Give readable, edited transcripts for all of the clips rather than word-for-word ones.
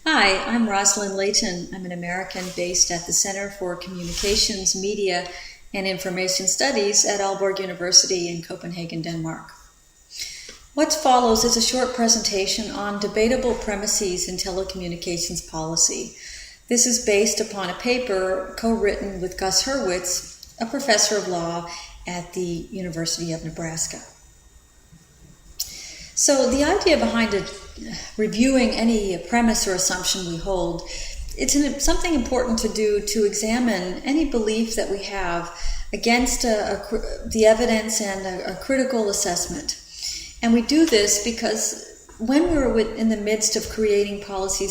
Hi, I'm Rosalind Layton. I'm an American based at the Center for Communications, Media, and Information Studies at Aalborg University in Copenhagen, Denmark. What follows is a short presentation on debatable premises in telecommunications policy. This is based upon a paper co-written with Gus Hurwitz, a professor of law at the University of Nebraska. So the idea behind reviewing any premise or assumption we hold, it's something important to do to examine any belief that we have against the evidence and a critical assessment. And we do this because when we're in the midst of creating policy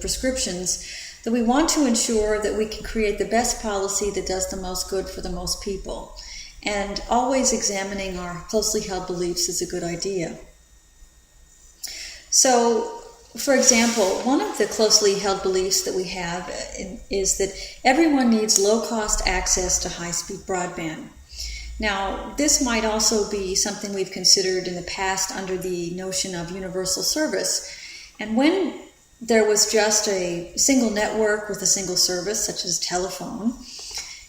prescriptions, that we want to ensure that we can create the best policy that does the most good for the most people. And always examining our closely held beliefs is a good idea. So, for example, one of the closely held beliefs that we have is that everyone needs low-cost access to high-speed broadband. Now, this might also be something we've considered in the past under the notion of universal service. And when there was just a single network with a single service, such as telephone,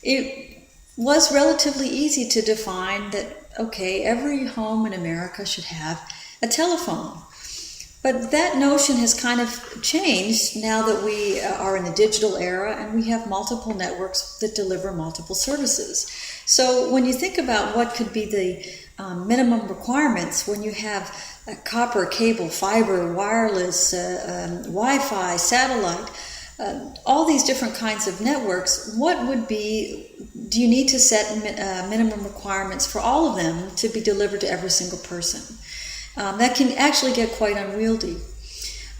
it was relatively easy to define that, okay, every home in America should have a telephone. But that notion has kind of changed now that we are in the digital era and we have multiple networks that deliver multiple services. So when you think about what could be the minimum requirements when you have copper, cable, fiber, wireless, Wi-Fi, satellite, all these different kinds of networks, do you need to set minimum requirements for all of them to be delivered to every single person? That can actually get quite unwieldy.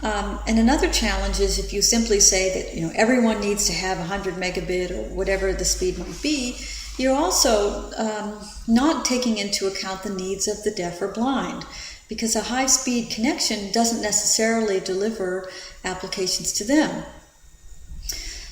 And another challenge is if you simply say that everyone needs to have 100 megabit or whatever the speed might be, you're also not taking into account the needs of the deaf or blind, because a high-speed connection doesn't necessarily deliver applications to them.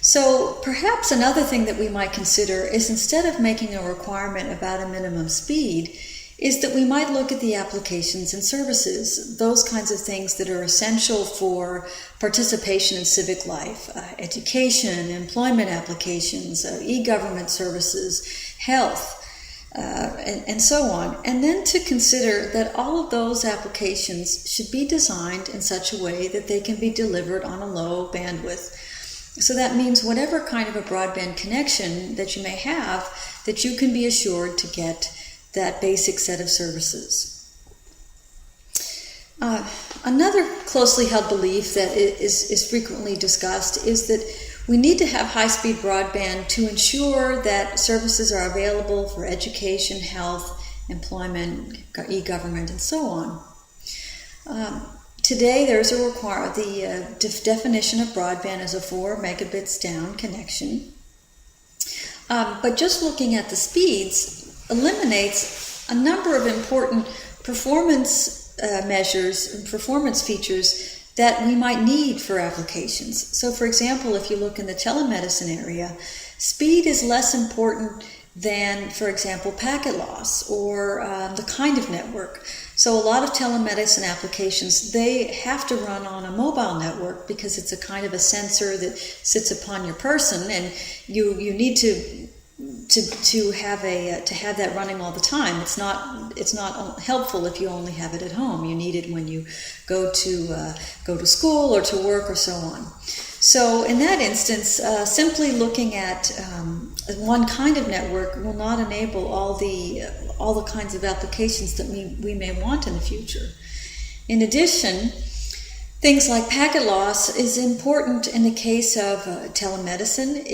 So perhaps another thing that we might consider is, instead of making a requirement about a minimum speed, is that we might look at the applications and services, those kinds of things that are essential for participation in civic life, education, employment applications, e-government services, health, and so on. And then to consider that all of those applications should be designed in such a way that they can be delivered on a low bandwidth. So that means whatever kind of a broadband connection that you may have, that you can be assured to get that basic set of services. Another closely held belief that is frequently discussed is that we need to have high-speed broadband to ensure that services are available for education, health, employment, e-government, and so on. Today, there's the definition of broadband as a 4 megabits down connection. But just looking at the speeds eliminates a number of important performance measures and performance features that we might need for applications. So for example, if you look in the telemedicine area, speed is less important than, for example, packet loss or the kind of network. So a lot of telemedicine applications, they have to run on a mobile network because it's a kind of a sensor that sits upon your person, and you need to have that running all the time. It's not helpful if you only have it at home. You need it when you go to school or to work or so on. So in that instance, simply looking at one kind of network will not enable all the kinds of applications that we may want in the future. In addition, things like packet loss is important in the case of telemedicine.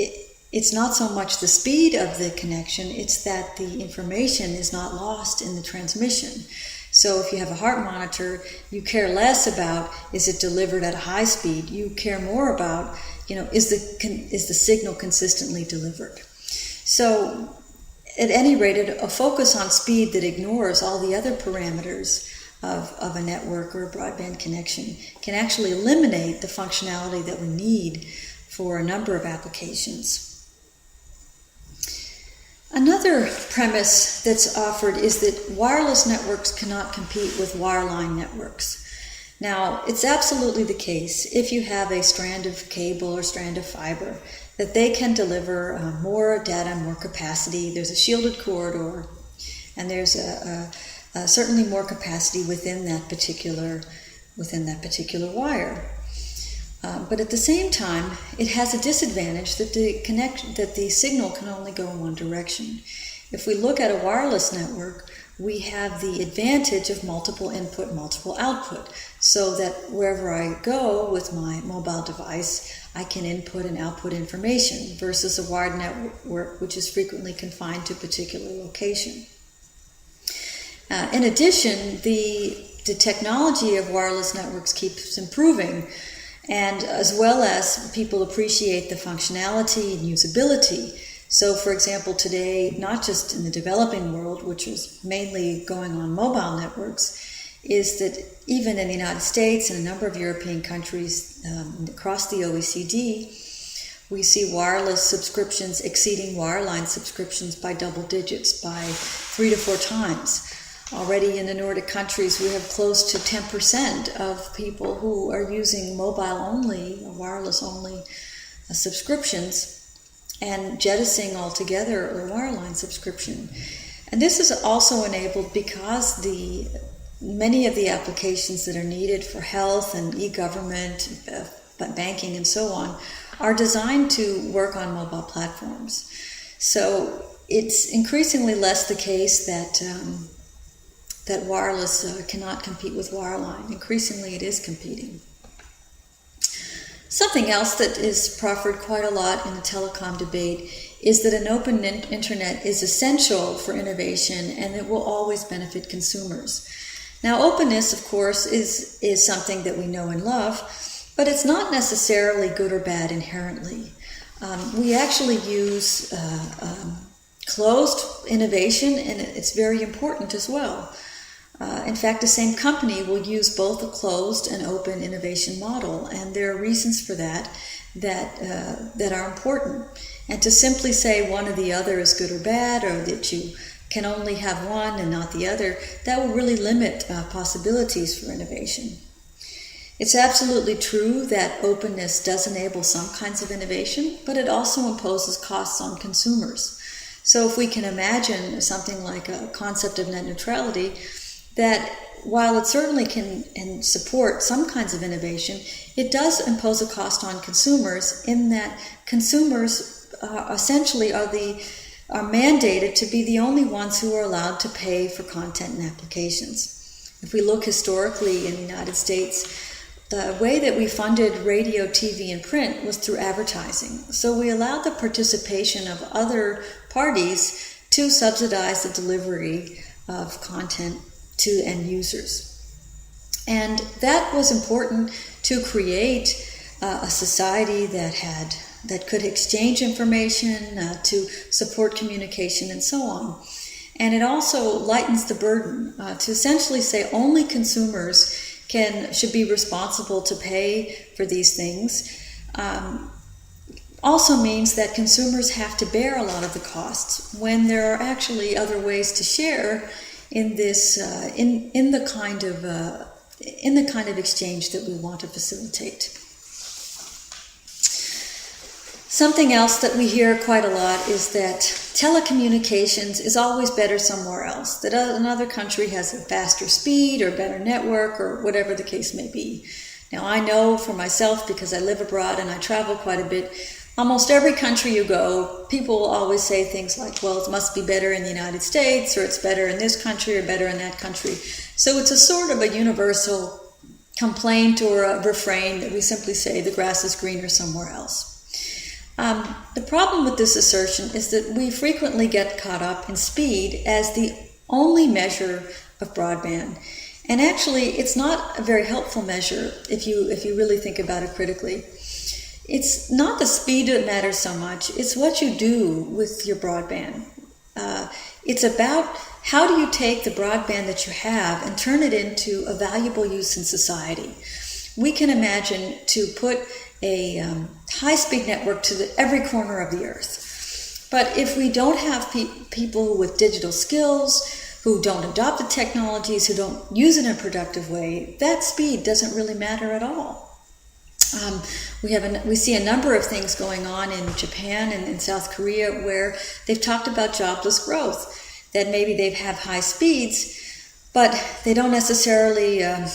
It's not so much the speed of the connection, it's that the information is not lost in the transmission. So if you have a heart monitor, you care less about, is it delivered at a high speed? You care more about, is the signal consistently delivered? So at any rate, a focus on speed that ignores all the other parameters of a network or a broadband connection can actually eliminate the functionality that we need for a number of applications. Another premise that's offered is that wireless networks cannot compete with wireline networks. Now, it's absolutely the case if you have a strand of cable or strand of fiber that they can deliver more data, more capacity. There's a shielded corridor, and there's certainly more capacity within that particular wire. But at the same time, it has a disadvantage that the signal can only go in one direction. If we look at a wireless network, we have the advantage of multiple input, multiple output, so that wherever I go with my mobile device, I can input and output information versus a wired network, which is frequently confined to a particular location. In addition, the technology of wireless networks keeps improving, and as well as people appreciate the functionality and usability. So, for example, today, not just in the developing world, which is mainly going on mobile networks, is that even in the United States and a number of European countries across the OECD, we see wireless subscriptions exceeding wireline subscriptions by double digits, by 3 to 4 times. Already in the Nordic countries, we have close to 10% of people who are using mobile-only, or wireless-only subscriptions, and jettisoning altogether a wireline subscription. And this is also enabled because many of the applications that are needed for health and e-government, banking and so on, are designed to work on mobile platforms. So it's increasingly less the case that wireless cannot compete with wireline. Increasingly it is competing. Something else that is proffered quite a lot in the telecom debate is that an open internet is essential for innovation and it will always benefit consumers. Now, openness, of course, is something that we know and love, but it's not necessarily good or bad inherently. We actually use closed innovation, and it's very important as well. In fact, the same company will use both a closed and open innovation model, and there are reasons for that are important. And to simply say one or the other is good or bad, or that you can only have one and not the other, that will really limit possibilities for innovation. It's absolutely true that openness does enable some kinds of innovation, but it also imposes costs on consumers. So if we can imagine something like a concept of net neutrality, that while it certainly can and support some kinds of innovation, it does impose a cost on consumers in that consumers essentially are mandated to be the only ones who are allowed to pay for content and applications. If we look historically in the United States, the way that we funded radio, TV, and print was through advertising. So we allowed the participation of other parties to subsidize the delivery of content to end users. And that was important to create a society that could exchange information, to support communication and so on. And it also lightens the burden to essentially say only consumers should be responsible to pay for these things. Also means that consumers have to bear a lot of the costs when there are actually other ways to share in this in the kind of exchange that we want to facilitate. Something else that we hear quite a lot is that telecommunications is always better somewhere else, that another country has a faster speed or better network or whatever the case may be. Now, I know for myself, because I live abroad and I travel quite a bit, almost every country you go, people will always say things like, well, it must be better in the United States, or it's better in this country or better in that country. So it's a sort of a universal complaint or a refrain that we simply say the grass is greener somewhere else. The problem with this assertion is that we frequently get caught up in speed as the only measure of broadband. And actually, it's not a very helpful measure if you really think about it critically. It's not the speed that matters so much, it's what you do with your broadband. It's about how do you take the broadband that you have and turn it into a valuable use in society. We can imagine to put a high-speed network to every corner of the earth. But if we don't have people with digital skills, who don't adopt the technologies, who don't use it in a productive way, that speed doesn't really matter at all. We see a number of things going on in Japan and in South Korea where they've talked about jobless growth, that maybe they have high speeds, but they don't necessarily are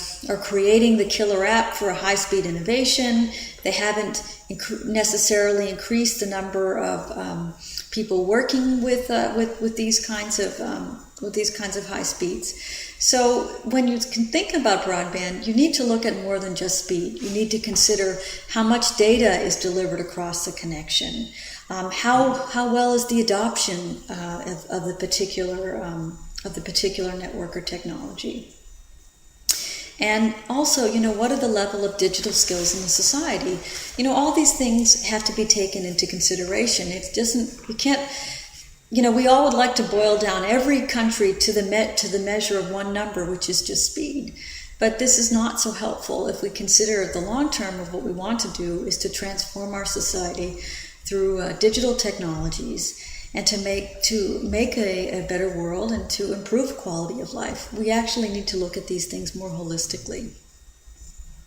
creating the killer app for a high-speed innovation. They haven't necessarily increased the number of people working with these kinds of high speeds. So when you can think about broadband, you need to look at more than just speed. You need to consider how much data is delivered across the connection, how well is the adoption of the particular network or technology. And also, what are the level of digital skills in the society? All these things have to be taken into consideration. We all would like to boil down every country to the measure of one number, which is just speed. But this is not so helpful if we consider the long term of what we want to do is to transform our society through digital technologies and to make a better world and to improve quality of life. We actually need to look at these things more holistically.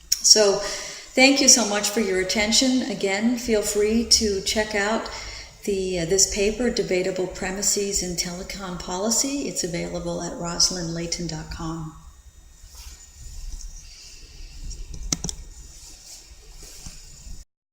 So thank you so much for your attention. Again, feel free to check out this paper, Debatable Premises in Telecom Policy. It's available at rosalindlayton.com.